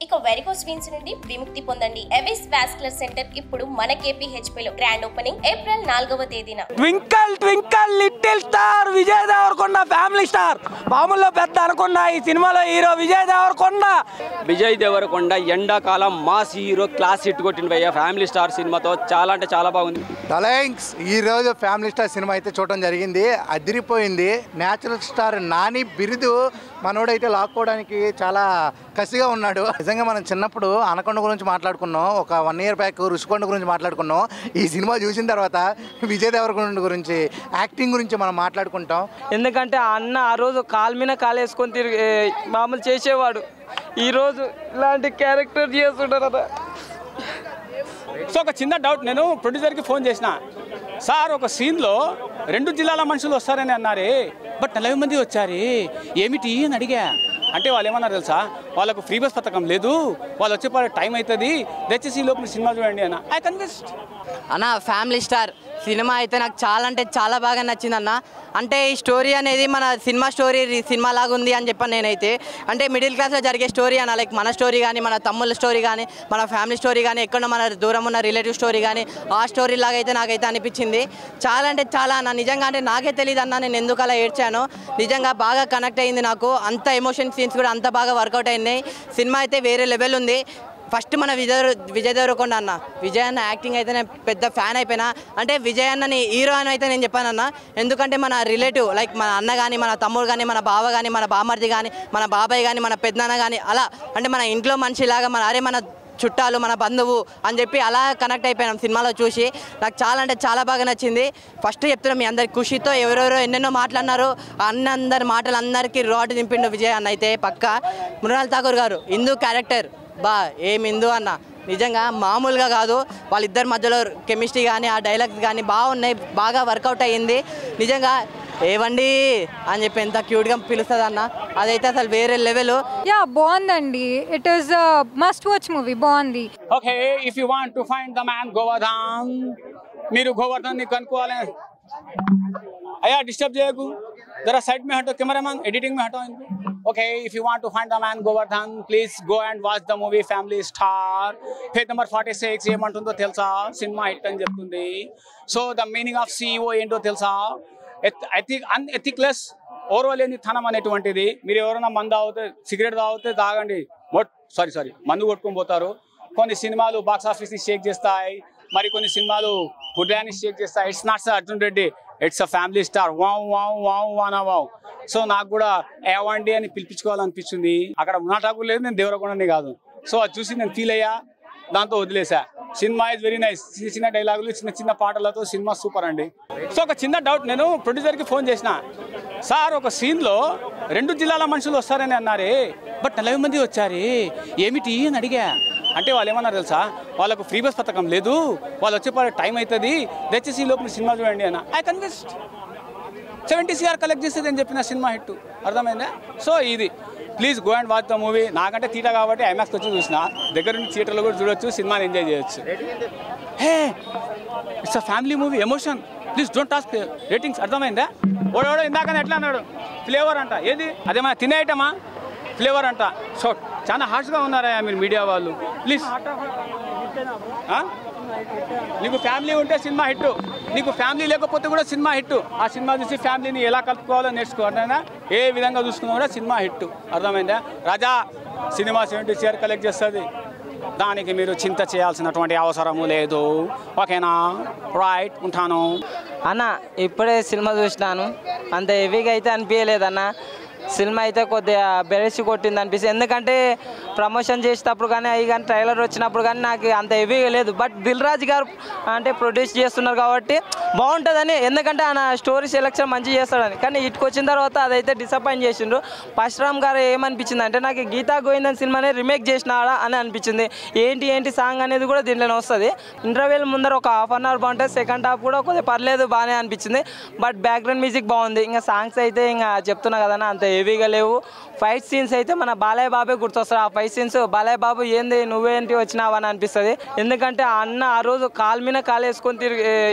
ఇక varicose veins నుండి విముక్తి పొందండి. ఎవిస్ వాస్కులర్ సెంటర్ ఇప్పుడు మన KPHP లో గ్రాండ్ ఓపెనింగ్ ఏప్రిల్ 4వ తేదీన. Twinkle twinkle little star Vijay Deverakonda family star. మామూలుగా పెద్ద అనుకున్న ఈ సినిమాలో హీరో విజయ్ దేవరకొండ. విజయ్ దేవరకొండ ఎండాకాలం మాస్ హీరో క్లాస్ హిట్ కొట్టిన ఫ్యామిలీ స్టార్ సినిమాతో చాలా అంటే చాలా బాగుంది. థ్యాంక్స్. ఈరోజు ఫ్యామిలీ స్టార్ సినిమా అయితే చూడడం జరిగింది. అదిరిపోయింది. న్యాచురల్ స్టార్ నాని బిరుదు మనోడైతే లాక్కోవడానికి చాలా కసిగా ఉన్నాడు. నిజంగా మనం చిన్నప్పుడు అనకొండ గురించి మాట్లాడుకున్నాం, ఒక 1 year బ్యాక్ రుషికొండ గురించి మాట్లాడుకున్నాం. ఈ సినిమా చూసిన తర్వాత విజయ్ దేవరకొండ గురించి, యాక్టింగ్ గురించి మనం మాట్లాడుకుంటాం. ఎందుకంటే అన్న ఆ రోజు కాలు మీద కాలు వేసుకొని తిరిగి మామూలు చేసేవాడు. ఈరోజు ఇలాంటి క్యారెక్టర్ చేస్తుంటారు. సో ఒక చిన్న డౌట్, నేను ప్రొడ్యూసర్కి ఫోన్ చేసిన, సార్ ఒక సీన్లో 2 జిల్లాల మనుషులు వస్తారని అన్నారే, బట్ 40 మంది వచ్చారు, ఏమిటి అని అడిగా. అంటే వాళ్ళు ఏమన్నారు తెలుసా, వాళ్ళకు ఫ్రీ బస్ పథకం లేదు, వాళ్ళు వచ్చే టైం అవుతుంది, దయచేసి ఈ లోపల సినిమా చూడండి అన్న. ఐ కన్విన్స్డ్ అన్న. ఫ్యామిలీ స్టార్ సినిమా అయితే నాకు చాలా అంటే చాలా బాగా నచ్చింది అన్న. అంటే ఈ స్టోరీ అనేది మన సినిమా లాగా ఉంది అని చెప్పాను నేనైతే. అంటే మిడిల్ క్లాస్లో జరిగే స్టోరీ అన్న, లైక్ మన స్టోరీ కానీ, మన తమ్ముళ్ళ స్టోరీ కానీ, మన ఫ్యామిలీ స్టోరీ కానీ, ఎక్కడ మన దూరం ఉన్న రిలేటివ్ స్టోరీ కానీ, ఆ స్టోరీ లాగా అయితే నాకైతే అనిపించింది. చాలా అంటే చాలా అన్న. నిజంగా అంటే నాకే తెలియదు అన్న నేను ఎందుకు అలా ఏడ్చాను. నిజంగా బాగా కనెక్ట్ అయింది నాకు. అంత ఎమోషన్ సీన్స్ కూడా అంత బాగా వర్కౌట్ అయినాయి. సినిమా అయితే వేరే లెవెల్ ఉంది. ఫస్ట్ మన విజయ్ దేవరకొండ అన్న, విజయ్ అన్న యాక్టింగ్ అయితే నేను పెద్ద ఫ్యాన్ అయిపోయినా. అంటే విజయ్ అన్నని హీరో అని అయితే నేను చెప్పానన్న. ఎందుకంటే మన రిలేటివ్ లైక్ మన అన్న కానీ, మన తమ్ముడు కానీ, మన బావ కానీ, మన బామర్ది కానీ, మన బాబాయ్ కానీ, మన పెద్దనాన్న కానీ, అలా అంటే మన ఇంట్లో మనిషిలాగా మన చుట్టాలు, మన బంధువు అని చెప్పి అలా కనెక్ట్ అయిపోయినాం సినిమాలో చూసి. నాకు చాలా అంటే చాలా బాగా నచ్చింది. ఫస్ట్ చెప్తున్నాం మీ అందరి ఖుషితో ఎవరెవరో ఎన్నెన్నో మాట్లాడినారు. అందరి మాటలు అందరికీ రోడ్డు దింపిండు విజయ్ అన్న అయితే పక్కా. మృణాల్ ఠాకూర్ గారు హిందూ క్యారెక్టర్ ఏం హిందూ అన్న, నిజంగా మామూలుగా కాదు. వాళ్ళిద్దరి మధ్యలో కెమిస్ట్రీ కానీ, ఆ డైలాగ్స్ కానీ బాగున్నాయి, బాగా వర్కౌట్ అయ్యింది. నిజంగా ఏవండి అని చెప్పి ఎంత క్యూట్గా పిలుస్తుంది అన్న, అదైతే అసలు వేరే లెవెల్. యా బాగుందండి. It is must watch movie. బాగుంది. Okay, if you want to find the man Govardhan, మీరు గోవర్ధన్ ని కనుక్కోవాలి. అయ్యా డిస్టర్బ్ చేయకు, जरा साइड में हटो, कैमरामैन एडिटिंग में हटो इनको. Okay, if you want to find the man Govardhan, please go and watch the movie Family Star. Page number 46 ఏమంటుందో తెలుసా, సినిమా హిట్ అని చెప్తుంది. So the meaning of CEO ఏంటో తెలుసా, అన్ఎథిక్లెస్, ఓర్వలేని తనం అనేటువంటిది. మీరు ఎవరైనా మందు తాగితే, సిగరెట్ తాగితే తాగండి, సారీ మందు కొట్టుకొని పోతారు. కొన్ని సినిమాలు బాక్స్ ఆఫీస్ని షేక్ చేస్తాయి, మరి కొన్ని సినిమాలు హృదయాన్ని షేక్ చేస్తాయి. It's not sir Arjun Reddy, it's a family star. Wow wow wow వానా వావ్. సో నాకు కూడా ఏవండి అని పిలిపించుకోవాలనిపించింది. అక్కడ మృణాల్ ఠాకూర్ లేదు, నేను దేవరకొండని కాదు. సో అది చూసి నేను ఫీల్ అయ్యా, దాంతో వదిలేసా. Cinema is very nice. చిన్న డైలాగులు, చిన్న పాటలతో సినిమా సూపర్ అండి. సో ఒక చిన్న డౌట్, నేను ప్రొడ్యూసర్కి ఫోన్ చేసిన, సార్ ఒక సీన్లో 2 జిల్లాల మనుషులు వస్తారని అన్నారే, బట్ 40 మంది వచ్చారు, ఏమిటి అని అడిగా. అంటే వాళ్ళు ఏమన్నారు తెలుసా, వాళ్ళకు ఫ్రీ బస్ పథకం లేదు, వాళ్ళు వచ్చే టైం అవుతుంది, దయచేసి ఈ లోపల సినిమా చూడండి అన్న. I convinced. 70 CR కలెక్ట్ చేసేది అని చెప్పిన సినిమా హిట్. అర్థమైందా? సో ఇది please go and watch the movie. నాకంటే తీట కాబట్టి ఐమాక్స్కి వచ్చి చూసిన, దగ్గర నుంచి థియేటర్లో కూడా చూడొచ్చు, సినిమాని ఎంజాయ్ చేయొచ్చు. Hey, it's a family movie, emotion. Please don't task ratings. అర్థమైందా? ఓడోడో ఇందాకనే ఎట్లా అన్నాడు, ఫ్లేవర్ అంట. ఏది అదేమా తినే ఐటమా, ఫ్లేవర్ అంట. సో చాలా హార్ష్గా ఉన్నారా మీరు మీడియా వాళ్ళు, ప్లీజ్. నీకు ఫ్యామిలీ ఉంటే సినిమా హిట్, నీకు ఫ్యామిలీ లేకపోతే కూడా సినిమా హిట్. ఆ సినిమా చూసి ఫ్యామిలీని ఎలా కలుపుకోవాలో నేర్చుకో. అర్థమైందా? ఏ విధంగా చూసుకున్నా కూడా సినిమా హిట్. అర్థమైందా? రాజా సినిమా 70 CR కలెక్ట్ చేస్తుంది, దానికి మీరు చింత చేయాల్సినటువంటి అవసరము లేదు. ఓకేనా? రైట్, ఉంటాను అన్న. ఇప్పుడే సినిమా చూసినాను, అంత హెవీగా అయితే అనిపించలేదన్న. సినిమా అయితే కొద్దిగా బెరసి కొట్టింది అనిపిస్తుంది. ఎందుకంటే ప్రమోషన్ చేసేటప్పుడు కానీ అవి కానీ ట్రైలర్ వచ్చినప్పుడు కానీ నాకు అంత హెవీగా లేదు. బట్ దిల్ రాజు గారు అంటే ప్రొడ్యూస్ చేస్తున్నారు కాబట్టి బాగుంటుందని, ఎందుకంటే ఆయన స్టోరీ సెలెక్షన్ మంచిగా చేస్తాడని. కానీ ఇటుకు వచ్చిన తర్వాత అదైతే డిసప్పాయింట్ చేసిండ్రు. పరశురామ్ గారు ఏమనిపించింది అంటే, నాకు గీతా గోవిందన్ సినిమాని రీమేక్ చేసినాడా అని అనిపించింది. ఏంటి సాంగ్ అనేది కూడా దీంట్లోనే వస్తుంది. ఇంటర్వెల్ ముందర ఒక ½ an hour బాగుంటుంది, సెకండ్ హాఫ్ కూడా కొద్దిగా పర్లేదు, బాగానే అనిపించింది. బట్ బ్యాక్గ్రౌండ్ మ్యూజిక్ బాగుంది. ఇంకా సాంగ్స్ అయితే ఇంకా చెప్తున్నా కదన్నా అంత హెవీగా లేవు. ఫైట్ సీన్స్ అయితే మన బాలయ్య బాబే గుర్తొస్తారు. ఆ ఫైట్ సీన్స్ బాలయ్య బాబు ఏంది నువ్వేంటి వచ్చినావని అనిపిస్తుంది. ఎందుకంటే అన్న ఆ రోజు కాలు మీద కాలు వేసుకొని తిరిగి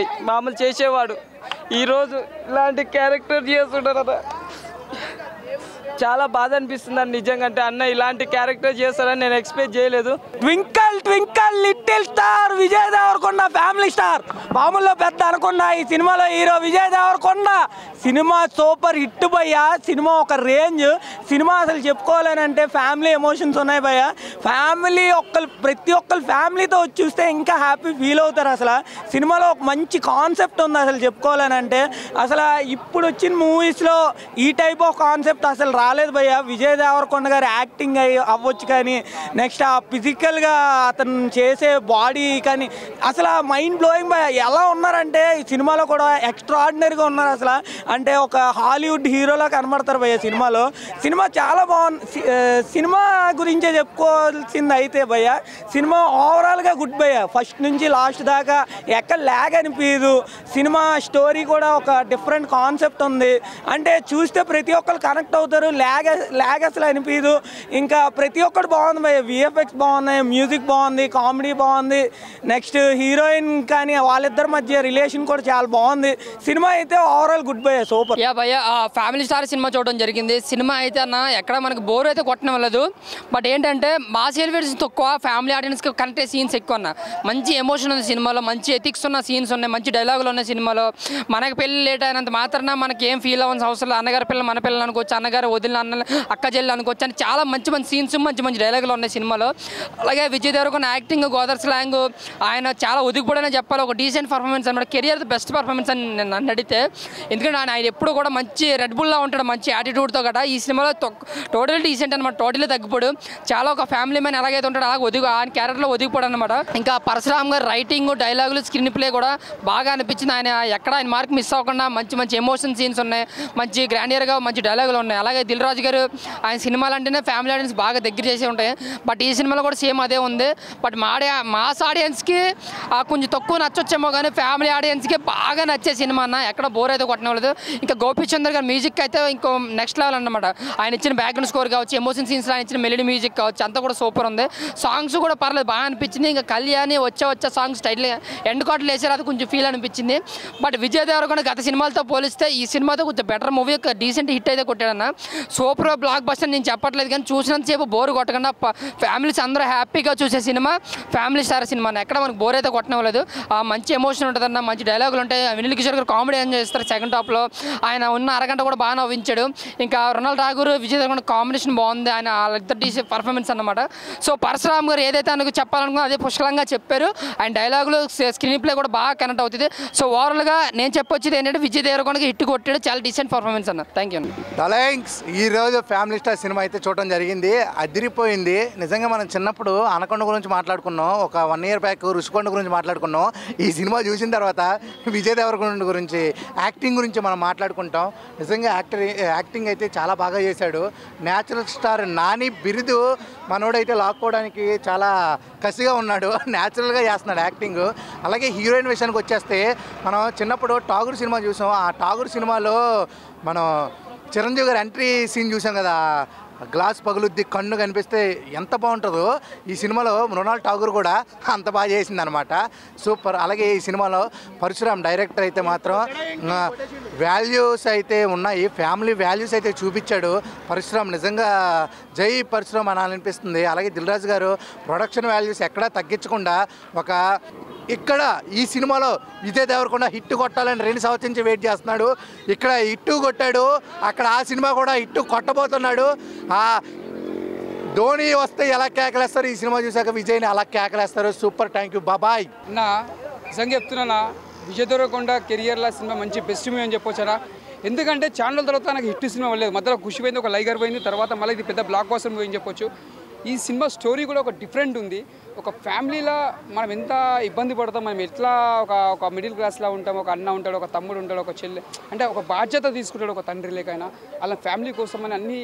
మామూలు చేసేవాడు. ఈరోజు ఇలాంటి క్యారెక్టర్ చేస్తుంటారు. చాలా బాధ అనిపిస్తుంది అన్న నిజంగా. అంటే అన్న ఇలాంటి క్యారెక్టర్ చేస్తారని నేను ఎక్స్పెక్ట్ చేయలేదు. Twinkle twinkle little star Vijay Deverakonda family star మామూలులో పెద్ద అనుకున్న ఈ సినిమాలో hero Vijay Deverakonda. Cinema super hit భయ్యా. సినిమా ఒక రేంజ్. సినిమా అసలు చెప్పుకోవాలనంటే ఫ్యామిలీ ఎమోషన్స్ ఉన్నాయి భయ్య. ఫ్యామిలీ ప్రతి ఒక్కరు ఫ్యామిలీతో వచ్చి చూస్తే ఇంకా హ్యాపీ ఫీల్ అవుతారు. అసలు సినిమాలో ఒక మంచి కాన్సెప్ట్ ఉంది అసలు చెప్పుకోవాలనంటే. అసలు ఇప్పుడు వచ్చిన మూవీస్లో ఈ టైప్ ఆఫ్ కాన్సెప్ట్ అసలు రాలేదు భయ్య. విజయ్ దేవరకొండ గారు యాక్టింగ్ అవ్వచ్చు కానీ నెక్స్ట్ ఆ ఫిజికల్గా అతను చేసే బాడీ కానీ అసలు మైండ్ బ్లోయింగ్ భయ్య. ఎలా ఉన్నారంటే ఈ సినిమాలో కూడా ఎక్స్ట్రాడినరీగా ఉన్నారు అసలు. అంటే ఒక హాలీవుడ్ హీరోలా కనబడతారు భయ్య సినిమాలో. సినిమా చాలా బాగుంది. సినిమా గురించే చెప్పుకోవాల్సింది అయితే భయ్య సినిమా ఓవరాల్గా గుడ్ భయ్య. ఫస్ట్ నుంచి లాస్ట్ దాకా ఎక్కడ ల్యాగ్ అనిపించదు. సినిమా స్టోరీ కూడా ఒక డిఫరెంట్ కాన్సెప్ట్ ఉంది. అంటే చూస్తే ప్రతి ఒక్కరు కనెక్ట్ అవుతారు. ల్యాగ్ అసలు అనిపించదు. ఇంకా ప్రతి ఒక్కరు బాగుంది భయ్య. విఎఫ్ఎక్స్ బాగున్నాయి, మ్యూజిక్ బాగుంది, కామెడీ బాగుంది. నెక్స్ట్ హీరోయిన్ కానీ వాళ్ళిద్దరి మధ్య రిలేషన్ కూడా చాలా బాగుంది. సినిమా అయితే ఓవరాల్ గుడ్ భయ్య, సూపర్. యా భయ్య ఫ్యామిలీ స్టార్ సినిమా చూడడం జరిగింది. సినిమా అయితే అన్న ఎక్కడ మనకు బోర్ అయితే కొట్టడం లేదు. బట్ ఏంటంటే మాస్ ఎలివేట్స్ తక్కువ, ఫ్యామిలీ ఆడియన్స్కి కనెక్ట్ అయ్యే సీన్స్ ఎక్కువ అన్న. మంచి ఎమోషన్ ఉంది సినిమాలో, మంచి ఎథిక్స్ ఉన్న సీన్స్ ఉన్నాయి, మంచి డైలాగులు ఉన్నాయి సినిమాలో. మనకి పెళ్ళి లేట్ అయినంత మాత్రాన మనకి ఏం ఫీల్ అవ్వాల్సిన అవసరం లేదు. అన్నగారి పిల్లలు మన పిల్లలు అనుకోవచ్చు, అన్నగారు వదిలిన అన్న అక్క చెల్లి అనుకోవచ్చు అని చాలా మంచి మంచి సీన్స్, మంచి మంచి డైలాగులు ఉన్నాయి సినిమాలో. అలాగే విజయ్ దేవరకొండ యాక్టింగ్, గోదర్ స్లాంగ్ ఆయన చాలా ఒదిగిపోడనే చెప్పాలి. ఒక డీసెంట్ పర్ఫార్మెన్స్ అనమాట. కెరియర్ బెస్ట్ పర్ఫార్మెన్స్ అని నన్ను అడిగితే. ఎందుకంటే ఆయన ఎప్పుడు కూడా మంచి రెడ్ బుల్లా ఉంటాడు, మంచి యాటిట్యూడ్తో గట్రా. ఈ సినిమాలో టోటల్ డీసెంట్ అనమాట, టోటల్లీ తగ్గిపోడు. చాలా ఒక ఫ్యామిలీ మ్యాన్ ఎలాగైతే ఉంటాడో అలాగే ఆయన క్యారెక్టర్లో ఒదిగిపోడు అనమాట. ఇంకా పరశురామ్ గారు రైటింగ్, డైలాగులు, స్క్రీన్ ప్లే కూడా బాగా అనిపించింది. ఆయన ఎక్కడ ఆయన మార్క్ మిస్ అవ్వకుండా మంచి మంచి ఎమోషన్ సీన్స్ ఉన్నాయి, మంచి గ్రాండియర్గా మంచి డైలాగులు ఉన్నాయి. అలాగే దిల్ రాజు గారు ఆయన సినిమాలు అంటేనే ఫ్యామిలీ ఆడియన్స్ బాగా దగ్గర చేసి ఉంటాయి. బట్ ఈ సినిమాలో కూడా సేమ్ అదే ఉంది. బట్ మాస్ ఆడియన్స్కి కొంచెం తక్కువ నచ్చొచ్చేమో కానీ ఫ్యామిలీ ఆడియన్స్కి బాగా నచ్చే సినిమా అన్న. ఎక్కడ బోర్ అయితే కొట్టనలేదు. ఇంకా గోపీచందర్ గారి మ్యూజిక్ అయితే ఇంకో నెక్స్ట్ లెవెల్ అన్నమాట. ఆయన ఇచ్చిన బ్యాక్గ్రౌండ్ స్కోర్ కావచ్చు, ఎమోషన్ సీన్స్లో ఆయన ఇచ్చిన మెలోడీ మ్యూజిక్ కావచ్చు, అంతా కూడా సూపర్ ఉంది. సాంగ్స్ కూడా పర్లేదు, బాగా అనిపించింది. ఇంకా కళ్యాణి వచ్చే సాంగ్స్ టైటిల్ ఎండ్ కార్డులు వేసారు, అది కొంచెం ఫీల్ అనిపించింది. బట్ విజయ్ దేవరకొండ గత సినిమాలతో పోలిస్తే ఈ సినిమాతో కొంచెం బెటర్ మూవీ, డీసెంట్ హిట్ అయితే కొట్టాడన్న. సూపర్ బ్లాక్ బస్టర్ నేను చెప్పట్లేదు కానీ చూసినంతసేపు బోర్ కొట్టకుండా ఫ్యామిలీస్ అందరూ హ్యాపీగా చూసే సినిమా ఫ్యామిలీ స్టార్ సినిమా. ఎక్కడ మనకు బోర్ అయితే కొట్టనివ్వలేదు. మంచి ఎమోషన్ ఉంటుందన్న, మంచి డైలాగులు ఉంటాయి. వినిల్ కిషోర్ గారు కామెడీ ఎంజాయ్ చేస్తారు సెకండ్ హాఫ్లో. ఆయన ఉన్న అరగంట కూడా బాగా నవ్వించాడు. ఇంకా రొనాల్డ్ ఠాగూర్, విజయ్ దేవరకొండ కాంబినేషన్ బాగుంది. ఆయన వాళ్ళిద్దరు డీసీ పర్ఫార్మెన్స్ అన్నమాట. సో పరశురామ్ గారు ఏదైతే ఆయనకు చెప్పాలనుకున్నా అదే పుష్కలంగా చెప్పారు. ఆయన డైలాగులు, స్క్రీన్ ప్లే కూడా బాగా కనెక్ట్ అవుతుంది. సో ఓవరాల్గా నేను చెప్పొచ్చేది ఏంటంటే విజయ్ దేవరకొండకి హిట్ కొట్టాడు. చాలా డీసెంట్ పర్ఫార్మెన్స్ అన్న. Thank you. థ్యాంక్స్. ఈరోజు ఫ్యామిలీ స్టార్ సినిమా అయితే చూడడం జరిగింది. అదిరిపోయింది నిజంగా. మనం చిన్నప్పుడు అనకొండ గురించి మాట్లాడుకున్నాం, ఒక 1 year బ్యాక్ రుషికొండ గురించి మాట్లాడుకున్నాం. ఈ సినిమా చూసిన తర్వాత విజయ్ దేవరకొండ గురించి, యాక్టింగ్ గురించి మనం మాట్లాడుకుంటాం. నిజంగా యాక్టింగ్ అయితే చాలా బాగా చేశాడు. న్యాచురల్ స్టార్ నాని బిరుదు మనోడైతే లాక్కోవడానికి చాలా కసిగా ఉన్నాడు. న్యాచురల్గా చేస్తున్నాడు యాక్టింగ్. అలాగే హీరోయిన్ విషయానికి వచ్చేస్తే మనం చిన్నప్పుడు ఠాగూర్ సినిమా చూసాం. ఆ ఠాగూర్ సినిమాలో మనం చిరంజీవి గారి ఎంట్రీ సీన్ చూసాం కదా, గ్లాస్ పగులుద్ది కన్ను కనిపిస్తే ఎంత బాగుంటుందో. ఈ సినిమాలో రొనాల్డ్ ఠాగూర్ కూడా అంత బాగా చేసింది అనమాట, సూపర్. అలాగే ఈ సినిమాలో పరశురామ్ డైరెక్టర్ అయితే మాత్రం వాల్యూస్ అయితే ఉన్నాయి, ఫ్యామిలీ వాల్యూస్ అయితే చూపించాడు పరశురామ్. నిజంగా జై పరశురామ్ అనాలనిపిస్తుంది. అలాగే దిల్ రాజు గారు ప్రొడక్షన్ వాల్యూస్ ఎక్కడా తగ్గించకుండా ఒక ఇక్కడ ఈ సినిమాలో విజయ్ దేవరకొండ హిట్ కొట్టాలని 2 సంవత్సరాల నుంచి వెయిట్ చేస్తున్నాడు. ఇక్కడ హిట్టు కొట్టాడు, అక్కడ ఆ సినిమా కూడా హిట్టు కొట్టబోతున్నాడు. ధోని వస్తే ఎలా కేకలేస్తారు, ఈ సినిమా చూసాక విజయ్ని అలా కేకలేస్తారు. సూపర్, థ్యాంక్ యూ, బాబాయ్. నా నిజంగా చెప్తున్నా, విజయ్ దేవరకొండ కెరియర్లో సినిమా మంచి బెస్ట్ మూవీ అని చెప్పొచ్చారా. ఎందుకంటే ఛానల్ తర్వాత నాకు హిట్ సినిమా వెళ్ళలేదు, మధ్యలో ఖుషి పోయింది, ఒక లైగర్ పోయింది, తర్వాత మళ్ళీ ఇది పెద్ద బ్లాక్ బస్టర్ మూవీ అని చెప్పొచ్చు. ఈ సినిమా స్టోరీ కూడా ఒక డిఫరెంట్ ఉంది. ఒక ఫ్యామిలీలో మనం ఎంత ఇబ్బంది పడతాం, మనం ఎట్లా ఒక మిడిల్ క్లాస్లో ఉంటాం, ఒక అన్న ఉంటాడు, ఒక తమ్ముడు ఉంటాడు, ఒక చెల్లె, అంటే ఒక బాధ్యత తీసుకుంటాడు ఒక తండ్రి లేకైనా, అలా ఫ్యామిలీ కోసం అని అన్నీ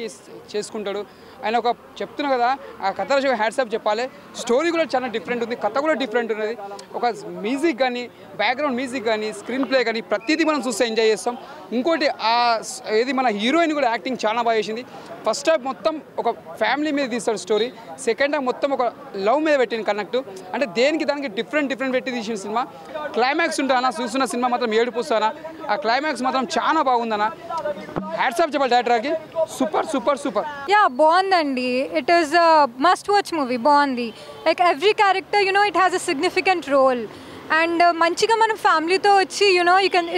చేసుకుంటాడు ఆయన. ఒక చెప్తున్నా కదా, ఆ కథ హ్యాట్సాప్ చెప్పాలి. స్టోరీ కూడా చాలా డిఫరెంట్ ఉంది, కథ కూడా డిఫరెంట్ ఉన్నది. ఒక మ్యూజిక్ కానీ, బ్యాక్గ్రౌండ్ మ్యూజిక్ కానీ, స్క్రీన్ ప్లే కానీ ప్రతిదీ మనం చూస్తే ఎంజాయ్ చేస్తాం. ఇంకోటి ఏది మన హీరోయిన్ కూడా యాక్టింగ్ చాలా బాగా చేసింది. ఫస్ట్ హాఫ్ మొత్తం ఒక ఫ్యామిలీ మీద తీస్తాడు స్టోరీ, సెకండ్ హాఫ్ మొత్తం ఒక లవ్ మీద పెట్టింది కనెక్ట్. అంటే దేనికి దానికి డిఫరెంట్ పెట్టి తీసిన సినిమా. క్లైమాక్స్ ఉంటానా చూస్తున్న సినిమా మాత్రం ఏడుపుస్తానా, ఆ క్లైమాక్స్ మాత్రం చాలా బాగుందనా. హ్యాట్స్ ఆఫ్ చెప్పాలి డైరెక్టర్కి. Super super super. యా బాగుందండి. It is must watch movie. బాగుంది. Like every character it has a significant role and మంచిగా మనం ఫ్యామిలీతో వచ్చి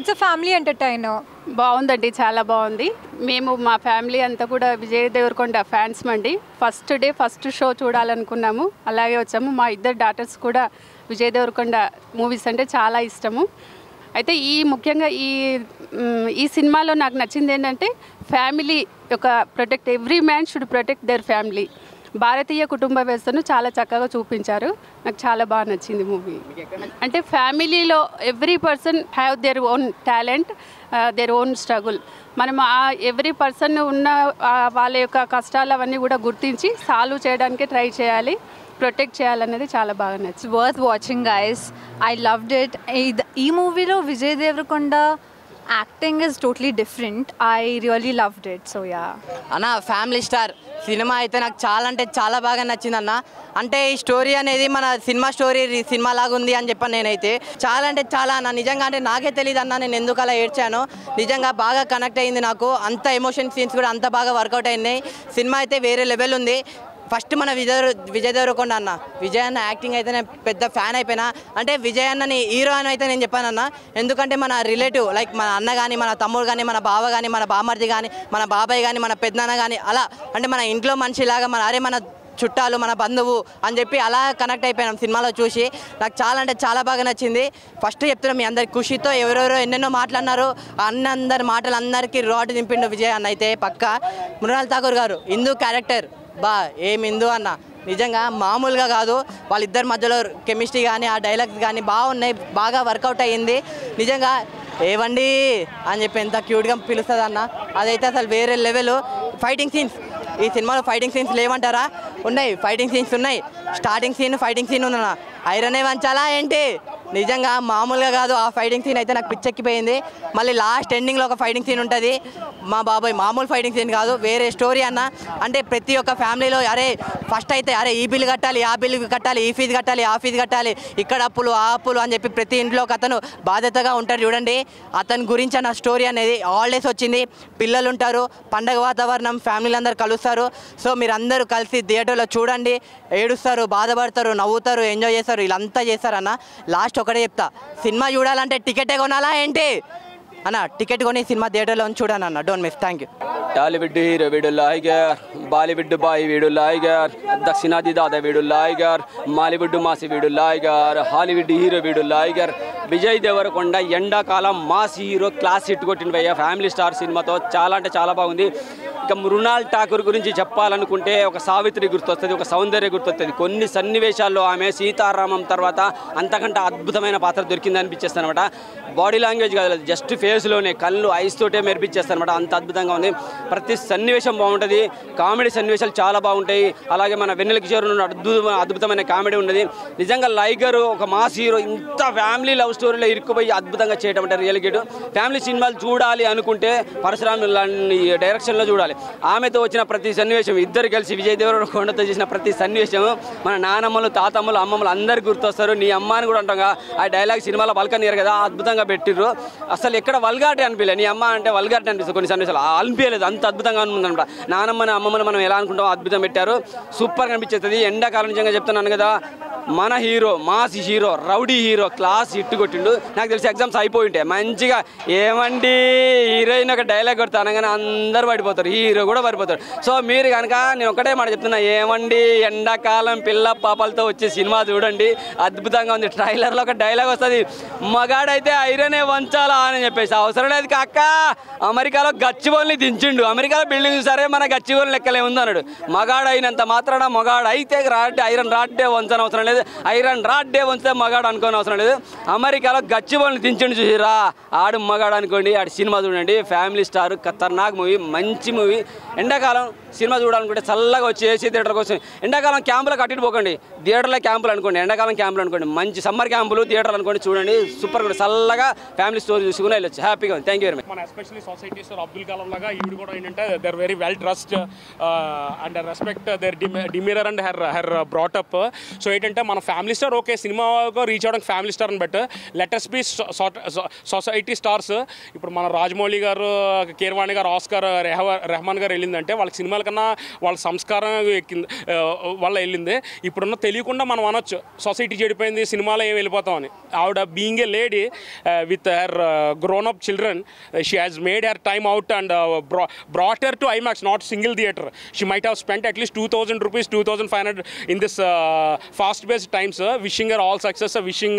ఇట్స్ అ ఫ్యామిలీ ఎంటర్టైనర్. బాగుందండి, చాలా బాగుంది. మేము మా ఫ్యామిలీ అంతా కూడా విజయ్ దేవరకొండ ఫ్యాన్స్ అండి. ఫస్ట్ డే ఫస్ట్ షో చూడాలనుకున్నాము, అలాగే వచ్చాము. మా ఇద్దరు డాటర్స్ కూడా విజయ్ దేవరకొండ మూవీస్ అంటే చాలా ఇష్టము. అయితే ముఖ్యంగా ఈ సినిమాలో నాకు నచ్చింది ఏంటంటే ఫ్యామిలీ యొక్క protect, every man should protect their family. భారతీయ కుటుంబ వ్యవస్థను చాలా చక్కగా చూపించారు. నాకు చాలా బాగా నచ్చింది మూవీ. అంటే ఫ్యామిలీలో every person have their own talent, their own struggle. మనం ఎవ్రీ పర్సన్ ఉన్న వాళ్ళ యొక్క కష్టాలు అవన్నీ కూడా గుర్తించి సాల్వ్ చేయడానికి ట్రై చేయాలి, ప్రొటెక్ట్ చేయాలనేది చాలా బాగా నచ్చింది. Worth watching guys. I loved it. ఈ మూవీలో Vijay Deverakonda acting is totally different. I really loved it. So yeah అన్న, ఫ్యామిలీ స్టార్ సినిమా అయితే నాకు చాలా అంటే చాలా బాగా నచ్చింది అన్న. అంటే ఈ స్టోరీ అనేది మన సినిమా స్టోరీ సినిమా లాగా ఉంది అని చెప్పాను నేనైతే. చాలా అంటే చాలా అన్న, నిజంగా అంటే నాకే తెలియదు అన్న నేను ఎందుకు అలా ఏడ్చానో. నిజంగా బాగా కనెక్ట్ అయింది నాకు. అంత ఎమోషన్ సీన్స్ కూడా అంత బాగా వర్కౌట్ అయినాయి. సినిమా అయితే వేరే లెవెల్ ఉంది. ఫస్ట్ మన విజయ్ దేవరకొండ అన్న, విజయ్ అన్న యాక్టింగ్ అయితే నేను పెద్ద ఫ్యాన్ అయిపోయినా. అంటే విజయ్ అన్నని హీరో అని అయితే నేను చెప్పానన్న. ఎందుకంటే మన రిలేటివ్ లైక్ మన అన్న కానీ, మన తమ్ముడు కానీ, మన బావ కానీ, మన బామర్ది కానీ, మన బాబాయ్ కానీ, మన పెద్దనాన్న కానీ, అలా అంటే మన ఇంట్లో మనిషిలాగా మన చుట్టాలు, మన బంధువు అని చెప్పి అలా కనెక్ట్ అయిపోయినాం సినిమాలో చూసి. నాకు చాలా అంటే చాలా బాగా నచ్చింది. ఫస్ట్ చెప్తున్నాం మీ అందరి ఖుషితో ఎవరెవరో ఎన్నెన్నో మాట్లాడినారు. అందరి మాటలు అందరికీ రోడ్డు దింపిండు విజయ్ అన్న అయితే పక్కా. మృణాల్ ఠాకూర్ గారు హిందూ క్యారెక్టర్ ఏం హిందూ అన్న, నిజంగా మామూలుగా కాదు. వాళ్ళిద్దరి మధ్యలో కెమిస్ట్రీ కానీ ఆ డైలాగ్స్ కానీ బాగున్నాయి, బాగా వర్కౌట్ అయ్యింది. నిజంగా ఏవండి అని చెప్పి ఎంత క్యూట్గా పిలుస్తుంది అన్న, అదైతే అసలు వేరే లెవెల్. ఫైటింగ్ సీన్స్, ఈ సినిమాలో ఫైటింగ్ సీన్స్ లేవంటారా? ఉన్నాయి, ఫైటింగ్ సీన్స్ ఉన్నాయి. స్టార్టింగ్ సీన్ ఫైటింగ్ సీన్ ఉందన్న, ఐరనే వంచాలా ఏంటి? నిజంగా మామూలుగా కాదు. ఆ ఫైటింగ్ సీన్ అయితే నాకు పిచ్చెక్కిపోయింది. మళ్ళీ లాస్ట్ ఎండింగ్లో ఒక ఫైటింగ్ సీన్ ఉంటుంది. మా బాబాయ్ మామూలు ఫైటింగ్ సీన్ కాదు, వేరే స్టోరీ అన్న. అంటే ప్రతి ఒక్క ఫ్యామిలీలో అరే ఫస్ట్ అయితే అరే ఈ బిల్లు కట్టాలి, ఆ బిల్లు కట్టాలి, ఈ ఫీజు కట్టాలి, ఆ ఫీజు కట్టాలి, ఇక్కడ అప్పులు ఆ అప్పులు అని చెప్పి ప్రతి ఇంట్లో ఒక అతను బాధ్యతగా ఉంటారు చూడండి. అతని గురించి అన్న స్టోరీ అనేది. హాలిడేస్ వచ్చింది, పిల్లలు ఉంటారు, పండగ వాతావరణం, ఫ్యామిలీలు అందరూ కలుస్తారు. సో మీరు అందరూ కలిసి థియేటర్లో చూడండి. ఏడుస్తారు, బాధపడతారు, నవ్వుతారు, ఎంజాయ్ చేస్తారు, వీళ్ళంతా చేస్తారన్న. లాస్ట్ ఒకటే చెప్తా, సినిమా చూడాలంటే టికెటే కొనాలా ఏంటి అన్న? టికెట్ కొని సినిమా థియేటర్లో చూడాను అన్న. Don't miss. Thank you. Tollywood hero వీడు లైగర్, బాలీవుడ్ బాయ్ వీడు లైగర్, దక్షిణాది దాదా వీడు లైగర్, మాలీవుడ్ మాసి వీడు లైగర్, హాలీవుడ్ హీరో వీడు లైగర్. విజయ్ దేవరకొండ ఎండాకాలం మాస్ హీరో క్లాస్ హిట్ కొట్టిన భయ్య ఫ్యామిలీ స్టార్ సినిమాతో. చాలా అంటే చాలా బాగుంది. ఇక మృణాల్ ఠాకూర్ గురించి చెప్పాలనుకుంటే ఒక సావిత్రి గుర్తొస్తుంది, ఒక సౌందర్య గుర్తొస్తుంది. కొన్ని సన్నివేశాల్లో ఆమె సీతారామం తర్వాత అంతకంటే అద్భుతమైన పాత్ర దొరికింది అనిపించేస్తుంది అనమాట. బాడీ లాంగ్వేజ్ కాదు, జస్ట్ ఫేస్లోనే కళ్ళు ఐస్ తోటే మెరిపించేస్తారు అనమాట. అంత అద్భుతంగా ఉంది. ప్రతి సన్నివేశం బాగుంటుంది. కామెడీ సన్నివేశాలు చాలా బాగుంటాయి. అలాగే మన వెన్నెల కిషోర్ అద్భుతమైన కామెడీ ఉన్నది. నిజంగా లైగర్ ఒక మాస్ హీరో ఇంత ఫ్యామిలీ లవ్ స్టోరీలో ఇరుక్కుపోయి అద్భుతంగా చేయడం అంటే రియల్ గిట్. ఫ్యామిలీ సినిమాలు చూడాలి అనుకుంటే పరశురామ్ డైరెక్షన్లో చూడాలి. ఆమెతో వచ్చిన ప్రతి సన్నివేశం, ఇద్దరు కలిసి విజయ్ దేవరకొండతో చేసిన ప్రతి సన్నివేశం మన నానమ్మలు, తాతమ్మలు, అమ్మమ్మలు అందరు గుర్తొస్తారు. నీ అమ్మ అని కూడా అంటాం. ఆ డైలాగ్ సినిమాలో వల్కనియర్ కదా, అద్భుతంగా పెట్టిర్రు. అసలు ఎక్కడ వల్గాటి అనిపించలేదు. నీ అమ్మ అంటే వల్గాటి అనిపిస్తుంది కొన్ని సన్నివేశాలు, అనిపించలేదు. అంత అద్భుతంగా ఉందన్నమాట. నానమ్మని అమ్మమ్మని మనం ఎలా అనుకుంటామో అద్భుతం పెట్టారు. సూపర్గా అనిపించేస్తుంది. ఎండాకాలం నిజంగా చెప్తున్నాను కదా, మన hero mass hero, rowdy hero class hit కొట్టిండు. నాకు తెలిసి ఎగ్జామ్స్ అయిపోయి ఉంటాయి మంచిగా. ఏమండి హీరోయిన్ ఒక డైలాగ్ కొడతా అనగానే అందరూ పడిపోతారు, హీరో కూడా పడిపోతారు. సో మీరు కనుక నేను ఒకటే మాట చెప్తున్నా, ఏమండి ఎండాకాలం పిల్ల పాపలతో వచ్చే సినిమా చూడండి, అద్భుతంగా ఉంది. ట్రైలర్లో ఒక డైలాగ్ వస్తుంది, మగాడైతే ఐరనే వంచాలా అని చెప్పేసి. అవసరం లేదు కాక, అమెరికాలో గచ్చిబౌలిని దించిండు. అమెరికాలో బిల్డింగ్ సరే, మన గచ్చిబౌలి లెక్కలే ఉంది అన్నాడు. మగాడు అయినంత మాత్రాన మగాడు అయితే ఐరన్ రాడ్డే వంచని అవసరం లేదు, ఐరన్ రాడ్డే వంచితే మగాడు అనుకోని అవసరం లేదు. అమెరికాలో గచ్చిబౌలిని దించిండు చూసిరా, ఆడు మగాడు అనుకోండి. ఆడు సినిమా చూడండి, ఫ్యామిలీ స్టార్, ఖతర్నాక్ మూవీ, మంచి మూవీ. ఎండాకాలం సినిమా చూడాలనుకుంటే చల్లగా వచ్చి ఏసీ థియేటర్కి వచ్చి, ఎండాకాలం క్యాంపులకు అట్టి పోకండి, థియేటర్లో క్యాంపులు అనుకోండి, ఎండాకాలం క్యాంపులు అనుకోండి, మంచి సమ్మర్ క్యాంపులు థియేటర్లు అనుకోండి, చూడండి సూపర్ కూడా చల్లగా ఫ్యామిలీ స్టోరీ చూసుకుని వెళ్ళొచ్చు, హ్యాపీగా ఉంది. Thank you very much. మన especially society star Abdul Kalam లాగా ఈవిడ కూడా ఏంటంటే they are very well dressed and respect their demeanour and her brought up. So ఏంటంటే మన ఫ్యామిలీ స్టార్ ఓకే సినిమాగా రీచ్ అవ్వడానికి ఫ్యామిలీ స్టార్ అని but latest be society stars. ఇప్పుడు మన రాజమౌళి గారు, కీరవాణి గారు, ఆస్కార్, రెహమాన్ గారు వెళ్ళిందంటే వాళ్ళ సినిమాల కన్నా వాళ్ళ సంస్కారం ఎక్కింది వల్ల వెళ్ళింది. ఇప్పుడున్న తెలియకుండా మనం అనొచ్చు సొసైటీ చెడిపోయింది సినిమాలో ఏం వెళ్ళిపోతామని. ఆవిడ being a lady with her grown up children, she has made her time out and brought her to IMAX, not single theatre. She might have spent at least 2,000 rupees, 2,500 in this fast-paced times. Wishing her all success, wishing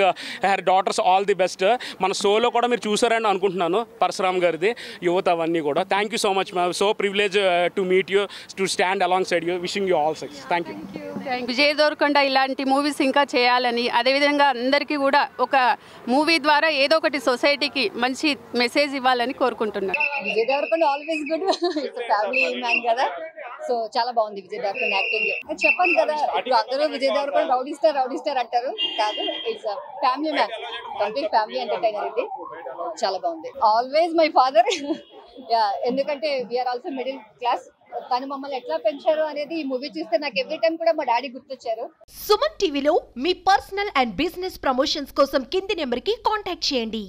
her daughters all the best. మన షోలో కూడా మీరు చూసారని అనుకుంటున్నాను పరశురామ్ గారిది, యువత అవన్నీ కూడా. Thank you so much ma'am. So privilege to meet you, to stand alongside you. Wishing you all success. Thank you. Vijay Deverakonda ఇలాంటి మూవీస్ ఇంకా చేయాలని, అదేవిధంగా అందరికీ కూడా ఒక మూవీ ద్వారా ఏదో ఒకటి సొసైటీకి మంచి మెసేజ్ ఇవ్వాలని కోరుకుంటున్నాను. Vijay Deverakonda always good, it's family man కదా, సో చాలా బాగుంది విజయ్ దేవరకొండ యాక్టింగ్. చెప్పాను కదా, ఇప్పుడు అందరూ విజయ్ దేవరకొండ రౌడీ స్టార్ అంటారు, కాదు, it's family man, complete family entertainer. ఇది చాలా బాగుంది. ఆల్వేస్ మై ఫాదర్, ఎందుకంటే వీఆర్ ఆల్సో మిడిల్ క్లాస్, తను మమ్మల్ని ఎట్లా పెంచారు అనేది ఈ మూవీ చూస్తే నాకు ఎవ్రీ టైం కూడా మా డాడీ గుర్తొచ్చారు. సుమన్ టీవీలో మీ పర్సనల్ అండ్ బిజినెస్ ప్రమోషన్స్ కోసం కింది నెంబర్కి కాంటాక్ట్ చేయండి.